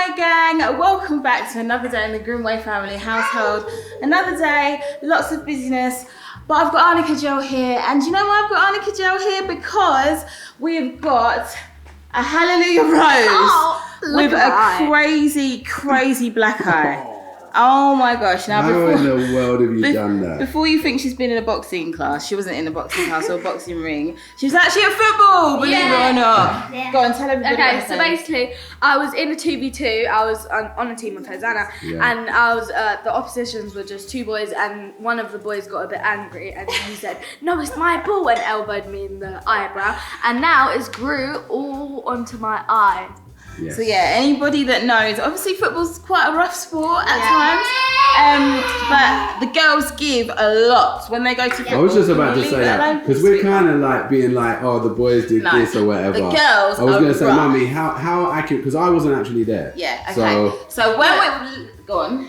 Hi gang, welcome back to another day in the Grimwade family household. Another day, lots of busyness, but I've got Arnica Gel here, and you know why I've got Arnica Gel here? Because we've got a Hallelujah Rose with a crazy black eye. Oh my gosh. Now, how in the world have you done that? Before you think she's been in a boxing class, she wasn't in a boxing class or a boxing ring. She was actually at football, believe it or not. Yeah. Go on, tell everybody. Okay, so basically, I was in a 2v2. I was on a team with Hosanna, and I was the oppositions were just two boys, and one of the boys got a bit angry, and he said, "No, it's my ball," and elbowed me in the eyebrow, and now it's grew all onto my eye. Yes. So yeah, anybody that knows, obviously football's quite a rough sport at times, but the girls give a lot when they go to football. I was just about to say that, because we're kind of like being like, oh, the boys did this or whatever. The girls I was going to say, rough. Mummy, how accurate, because I wasn't actually there. Yeah, okay. So when we, go on. We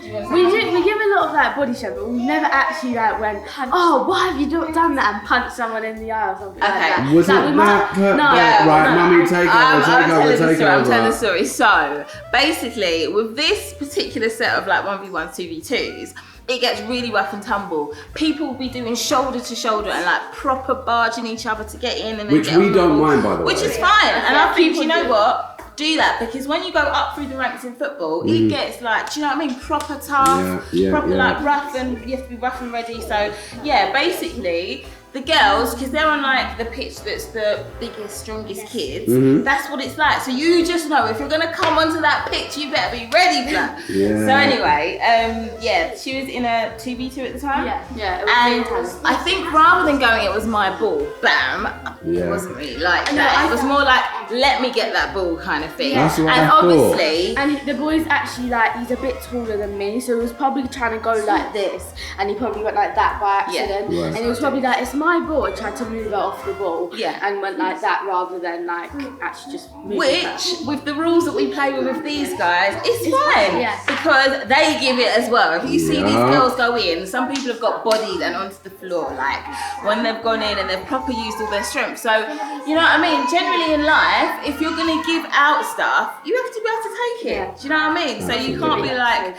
give a lot of like body show, but we never actually like went, "Oh, why have you done that?" and punched someone in the eye or something like that. Was like, it that? Right, Mummy, take over. I'm telling the story. So basically, with this particular set of like 1v1, 2v2s, it gets really rough and tumble. People will be doing shoulder to shoulder and like proper barging each other to get in, and then which we don't mind, by the way. Which is fine. And I think, you know what? Do that, because when you go up through the ranks in football, it gets like, do you know what I mean? Proper tough, proper like rough, and you have to be rough and ready. So yeah, basically, the girls, because they're on like the pitch that's the biggest, strongest kids, that's what it's like. So you just know, if you're gonna come onto that pitch, you better be ready for that. So anyway, she was in a 2v2 at the time. Yeah, it was and I think rather than going, it was my ball, bam, it wasn't really like that. It was more like, let me get that ball kind of thing. That's what and I obviously, and the boy's actually like, he's a bit taller than me, so he was probably trying to go like this, and he probably went like that by accident. And he was probably like, it's my ball, and tried to move it off the ball, and went like that rather than like actually just moving with the rules that we play with these guys, it's fine, because they give it as well. If you see these girls go in, some people have got bodied and onto the floor, like when they've gone in and they've proper used all their strength. So you know what I mean, generally in life, if you're going to give out stuff, you have to be able to take it. Do you know what I mean? So you can't be like,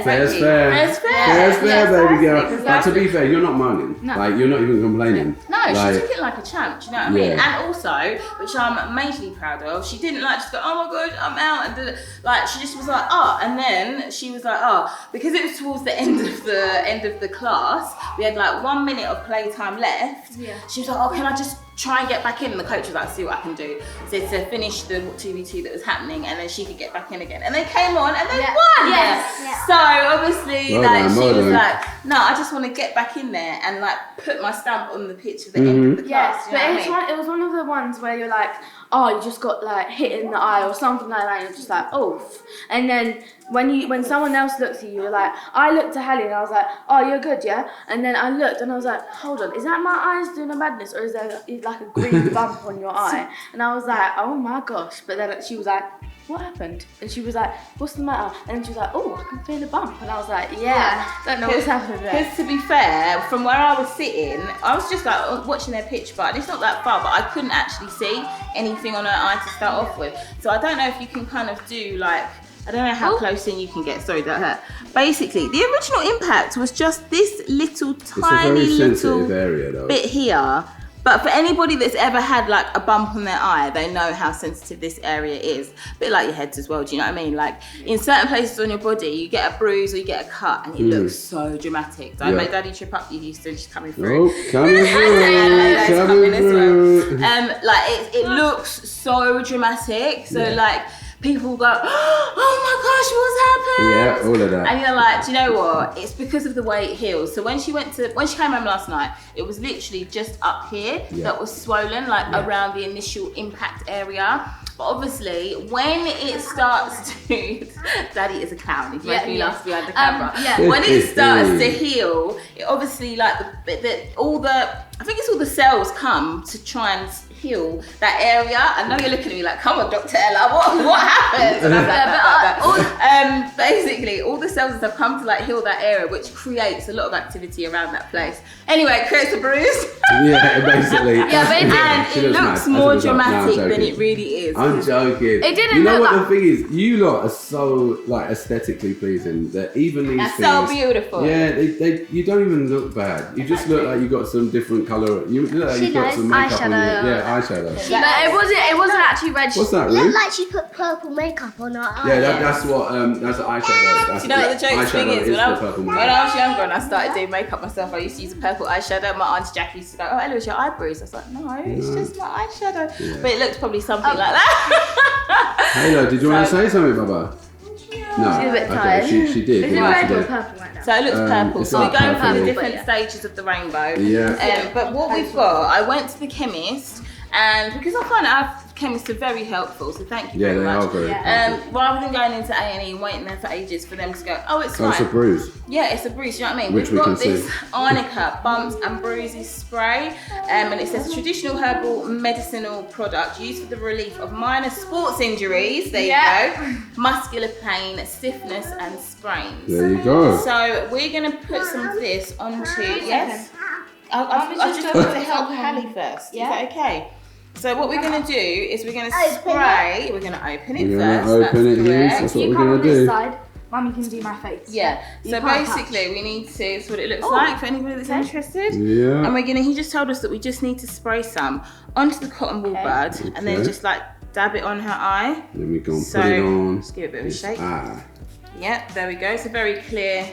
Fair's fair, baby girl. But to be fair, you're not moaning. Like, you're not even complaining. No, she took it like a champ, do you know what I mean? And also, which I'm majorly proud of, she didn't like just go, oh my god, I'm out, and did it. Like, she just was like, oh, and then she was like, oh, because it was towards the end of the class, we had like 1 minute of playtime left. She was like, oh, can I just try and get back in? And the coach was like, see what I can do. So to finish the 2v2 that was happening, and then she could get back in again. And they came on and they won. So obviously, she was like, no, I just want to get back in there and like put my stamp on the pitch at the end of the class. But it was one of the ones where you're like, oh, you just got like hit in the eye or something like that, and you're just like, oof. And then when someone else looks at you, you're like, I looked at Halle and I was like, oh, you're good, yeah? And then I looked and I was like, hold on, is that my eyes doing a madness, or is there like a green bump on your eye? And I was like, oh my gosh. But then she was like, what happened? And she was like, what's the matter? And then she was like, oh, I can feel a bump. And I was like, don't know what's happening there. Because to be fair, from where I was sitting, I was just like watching their pitch, but it's not that far, but I couldn't actually see anything on her eye to start off with. So I don't know if you can kind of do like, I don't know how close in you can get. Sorry, that hurt. Basically, the original impact was just this little tiny little area, though. Bit here. But for anybody that's ever had like a bump on their eye, they know how sensitive this area is. A bit like your heads as well, do you know what I mean? Like in certain places on your body, you get a bruise or you get a cut and it looks so dramatic. So I made Daddy trip up to Houston, she's coming through. Oh, coming through. Like it looks so dramatic. So like, people go, oh my gosh, what's happened? Yeah, all of that. And you're like, do you know what? It's because of the way it heals. So when she came home last night, it was literally just up here that was swollen, like around the initial impact area. But obviously, when it starts to, Daddy is a clown. He's making me laugh behind the camera. When it starts to heal, it obviously like I think it's all the cells come to try and heal that area. I know you're looking at me like, come on, Dr. Ella, what happens? And I'm like, basically all the cells have come to like heal that area, which creates a lot of activity around that place. Anyway, it creates a bruise. Yeah, basically. And it looks more dramatic than it really is. I'm joking. It didn't You know look what the thing is? You lot are so like aesthetically pleasing that even these That's things. so beautiful. Yeah, you don't even look bad. You just look like you got some different colour. You look like you got some makeup on your eyeshadow. But it wasn't actually red. What's that, It Ruth? looked like she put purple makeup on her eyes. Yeah, that's eyeshadow. That's Do you know what the joke thing is? When when I was younger and I started doing makeup myself, I used to use a purple eyeshadow. My auntie Jackie used to go, "Oh, Ella, was your eye bruised?" I was like, "No, it's just my eyeshadow." Yeah. But it looks probably something like that. Halo, did you want to say something, Baba? No. She's a bit tired. She did. Is it Yeah, she red or did. purple right now? So it looks purple. it's So we're like going through purple. the different stages of the rainbow. Yeah. But what we've got, I went to the chemist, and because I find our chemists are very helpful, so thank you Yeah, very they much. are very helpful. Rather than going into A&E and waiting there for ages for them to go, "Oh, it's So fine." it's a bruise. Yeah, it's a bruise, you know what I mean? Which We've we got can this see. arnica bumps and bruises spray, and it says a traditional herbal medicinal product used for the relief of minor sports injuries, there you go, muscular pain, stiffness and sprains. There you go. So we're going to put some of this onto, yes? I just want to help Halle first, is that okay? So what we're going to do is we're going to spray, we're going to open it We're first, gonna open it, yes, correct. that's what You we're come gonna on this do. side. Mummy can do my face. Yeah, You so can't basically we need to, this is what it looks like for anybody that's interested. Yeah. And he just told us that we just need to spray some onto the cotton wool bud and then Okay. just like dab it on her eye. Then we go and So put it on. just give it a bit of a this shake. eye. Yep, there we go. It's a very clear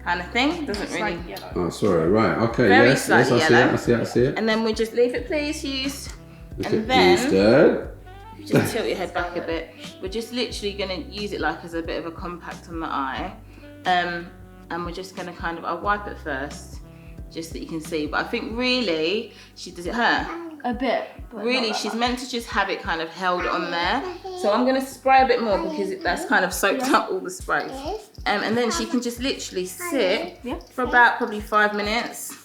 kind of thing. Doesn't really. Oh, sorry. Right. Okay. Very Yes. slightly Yes. yellow. I see it. And then we just leave it, please, Hughes. Is And it then Instead. just tilt your head back a bit. We're just literally going to use it like as a bit of a compact on the eye. And we're just going to kind of, I'll wipe it first, just that you can see. But I think really, does it hurt? A bit. But Really, she's meant to just have it kind of held on there. So I'm going to spray a bit more because that's kind of soaked up all the spray. And then she can just literally sit for about probably 5 minutes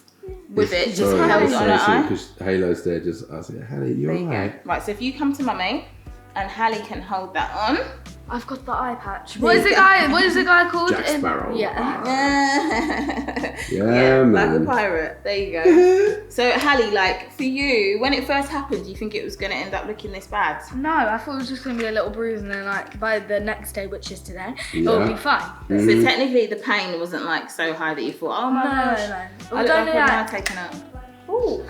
with it just held on her eye. Because Halo's there. Just I said, Halle, you're There you alright. go. Right, so if you come to Mummy and Halle can hold that on. I've got the eye patch. What is the guy called? Jack Sparrow. Yeah. Yeah, like a man. pirate. There you go. So Halle, like for you, when it first happened, do you think it was going to end up looking this bad? No, I thought it was just going to be a little bruise and then like by the next day, which is today, it Yeah. will be fine. Mm-hmm. So technically the pain wasn't like so high that you thought, oh my gosh. No. I We're look going like to I'm now like, taken up. Ooh.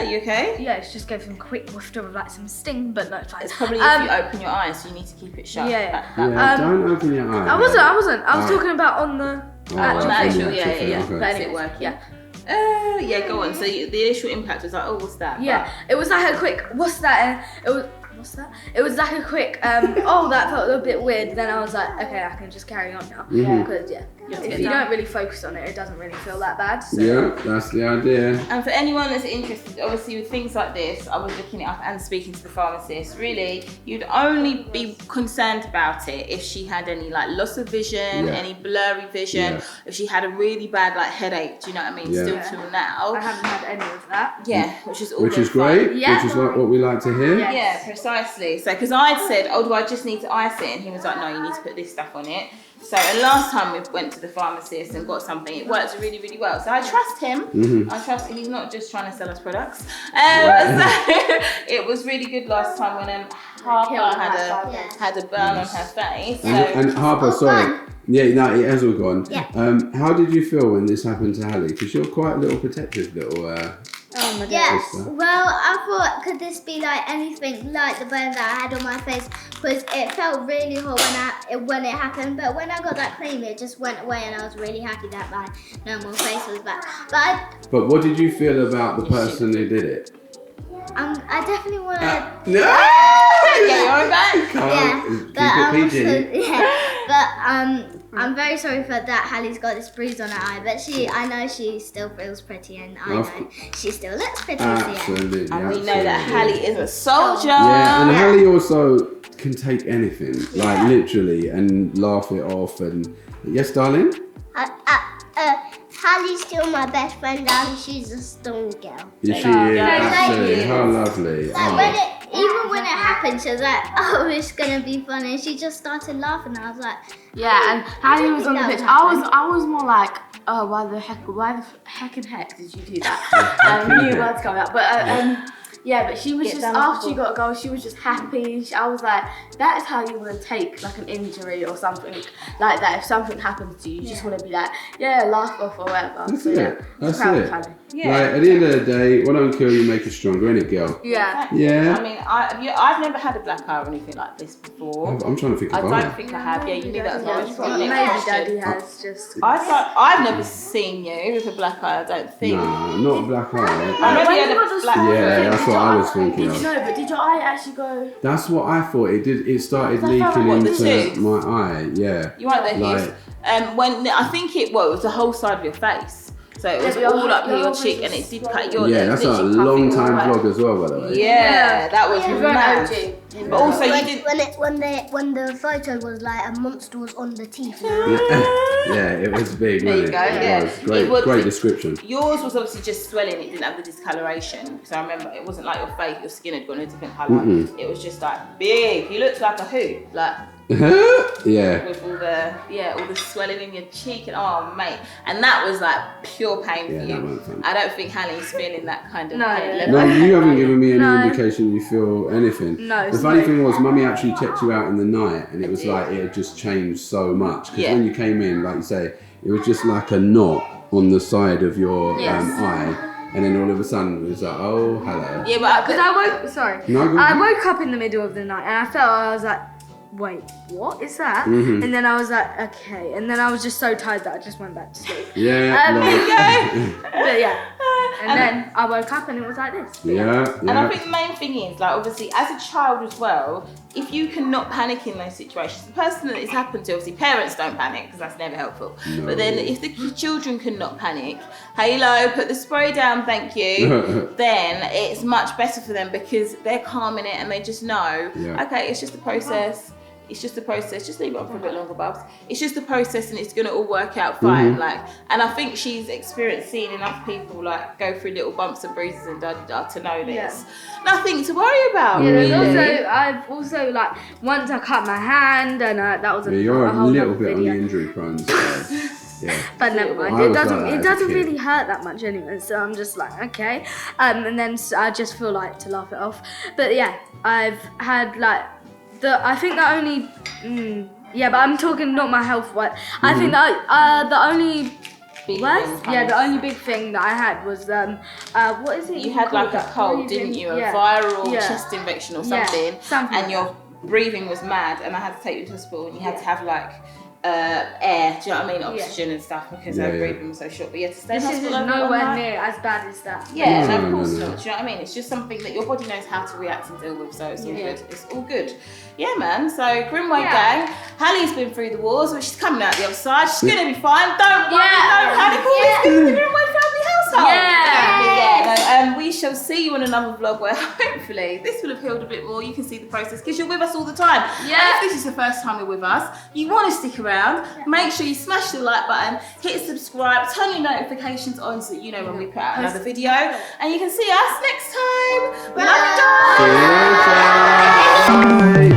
You okay? yeah, it's just go some quick wafter with like some sting, but no, it's fine. It's probably if you open your eyes, so you need to keep it shut. Yeah. Yeah, don't open your eyes. I wasn't. I was Alright. talking about on the Oh, On the actual actual, thing. yeah. okay. But Is it anyways, working? yeah. Yeah, go on. So the initial impact was like, oh, what's that? Yeah, it was like a quick, what's that? And it was, what's that? It was like a quick, oh, that felt a little bit weird. Then I was like, okay, I can just carry on now. Because, if you don't really focus on it, it doesn't really feel that bad. So. Yeah, that's the idea. And for anyone that's interested, obviously with things like this, I was looking it up and speaking to the pharmacist. Really, you'd only be concerned about it if she had any like loss of vision, any blurry vision, if she had a really bad like headache. Do you know what I mean? Yeah. Still till now. I haven't had any of that. Yeah, which is all Which good is fun. great. Yeah. Which is like what we like to hear. Yeah. Yeah, precisely. So, because I'd said, oh, do I just need to ice it? And he was like, no, you need to put this stuff on it. So, and last time we went to the pharmacist and got something, it worked really, really well. So I trust him. I trust he's not just trying to sell us products. So it was really good last time when Harper had a burn on her face. And Harper, sorry. Yeah, no, it has all gone. Yeah. How did you feel when this happened to Halle? Because you're quite a little protective little. Oh my Yeah, sister. well, I thought, could this be like anything like the burn that I had on my face? Because it felt really hot when it happened, but when I got that cream, it just went away, and I was really happy that my normal face was back. But what did you feel about the person who did it? I definitely want to. No! Get your own back. Keep it PG. I'm very sorry for that. Hallie's got this bruise on her eye, but I know she still feels pretty, and I know she still looks pretty. Absolutely. And we know that Halle is a soldier. Yeah, and Halle also can take anything, like literally, and laugh it off. And yes, darling. Hallie's still my best friend, darling. She's a stone girl. Yeah, she is. Yeah, Absolutely. thank you. How lovely. Like even when it happened, she was like, oh, it's gonna be funny. And she just started laughing. I was like, yeah, and Halle was on the pitch. I was more like, oh, why the heck and heck did you do that? New words coming out, but yeah, but she was just, after she got a goal, she was just happy. I was like, that is how you want to take like an injury or something like that. If something happens to you, you just want to be like, yeah, laugh off or whatever. That's so, it. That's it. Yeah. Like, at the end of the day, what don't kill you make you stronger, innit, girl? Yeah. Yeah. I mean, I've never had a black eye or anything like this before. I'm trying to think about it. I don't think I have. Yeah, you knew that as well. Maybe Daddy has just. I've never seen you with a black eye, I don't think. Nah, not a black eye. Maybe you had a black eye. Yeah, that's what I was thinking of. No, but did your eye actually go? That's what I thought. It did. It started leaking into my eye. Yeah. You weren't there, Hughes. When I think it was the whole side of your face. So it was all up your cheek, and it did cut your. Yeah, that's a long time vlog as well, by the way. Yeah, that was mad. But also, you didn't. When the photo was like a monster was on the teeth. Yeah, it was big. There you go. Yeah, it was great description. Yours was obviously just swelling. It didn't have the discoloration. Because I remember it wasn't like your face, your skin had gone a different colour. It was just like big. You looked like a who, like. Yeah. With all the swelling in your cheek and oh mate, and that was like pure pain for you. That wasn't fun. I don't think Halle's feeling that kind of No, pain. No, you haven't given me any indication you feel anything. No. The funny thing was, Mummy actually checked you out in the night, and it was like it had just changed so much. Because when you came in, like you say, it was just like a knot on the side of your eye. And then all of a sudden it was like, oh, hello. Yeah, but because I woke up in the middle of the night and I was like, wait, what is that? And then I was like, okay. And then I was just so tired that I just went back to sleep. Yeah. But yeah. And then I woke up and it was like this. Yeah. And I think the main thing is, like, obviously, as a child as well, if you cannot panic in those situations, the person that it's happened to, obviously, parents don't panic because that's never helpful. No. But then if the children cannot panic, halo, put the spray down, thank you, then it's much better for them because they're calm in it and they just know, okay, it's just a process. It's just a process. Just leave it on for a bit longer, Bubs. It's just a process, and it's gonna all work out fine. Like, and I think she's experienced seeing enough people like go through little bumps and bruises and to know this. Nothing to worry about. Yeah, really. I've also like once I cut my hand, and that was you're a whole little bit video. on the injury prone side. Yeah. But never mind. It doesn't really hurt that much anyway. So I'm just like, okay. And then I just feel like to laugh it off. But yeah, I've had like. I think the only, but I'm talking not my health one. I think that the only the only big thing that I had was what is it? You had like a cold, didn't you? A viral chest infection or something, and your breathing was mad, and I had to take you to hospital, and you had to have like air, do you know what I mean? Oxygen and stuff because her breathing was so short. But you had to stay in hospital. This is nowhere near as bad as that. Yeah, no, of course not. Do you know what I mean? It's just something that your body knows how to react and deal with, so it's all good. It's all good. Yeah, man. So Grimwade gang, Halle's been through the wars, but she's coming out the other side. She's gonna be fine. Don't worry, don't panic. All this is the Grimwade family household. We shall see you on another vlog where hopefully this will have healed a bit more. You can see the process because you're with us all the time. Yeah. And if this is the first time you're with us, you want to stick around, make sure you smash the like button, hit subscribe, turn your notifications on so that you know when we put out another video. And you can see us next time. We love you, guys. See you later. Bye.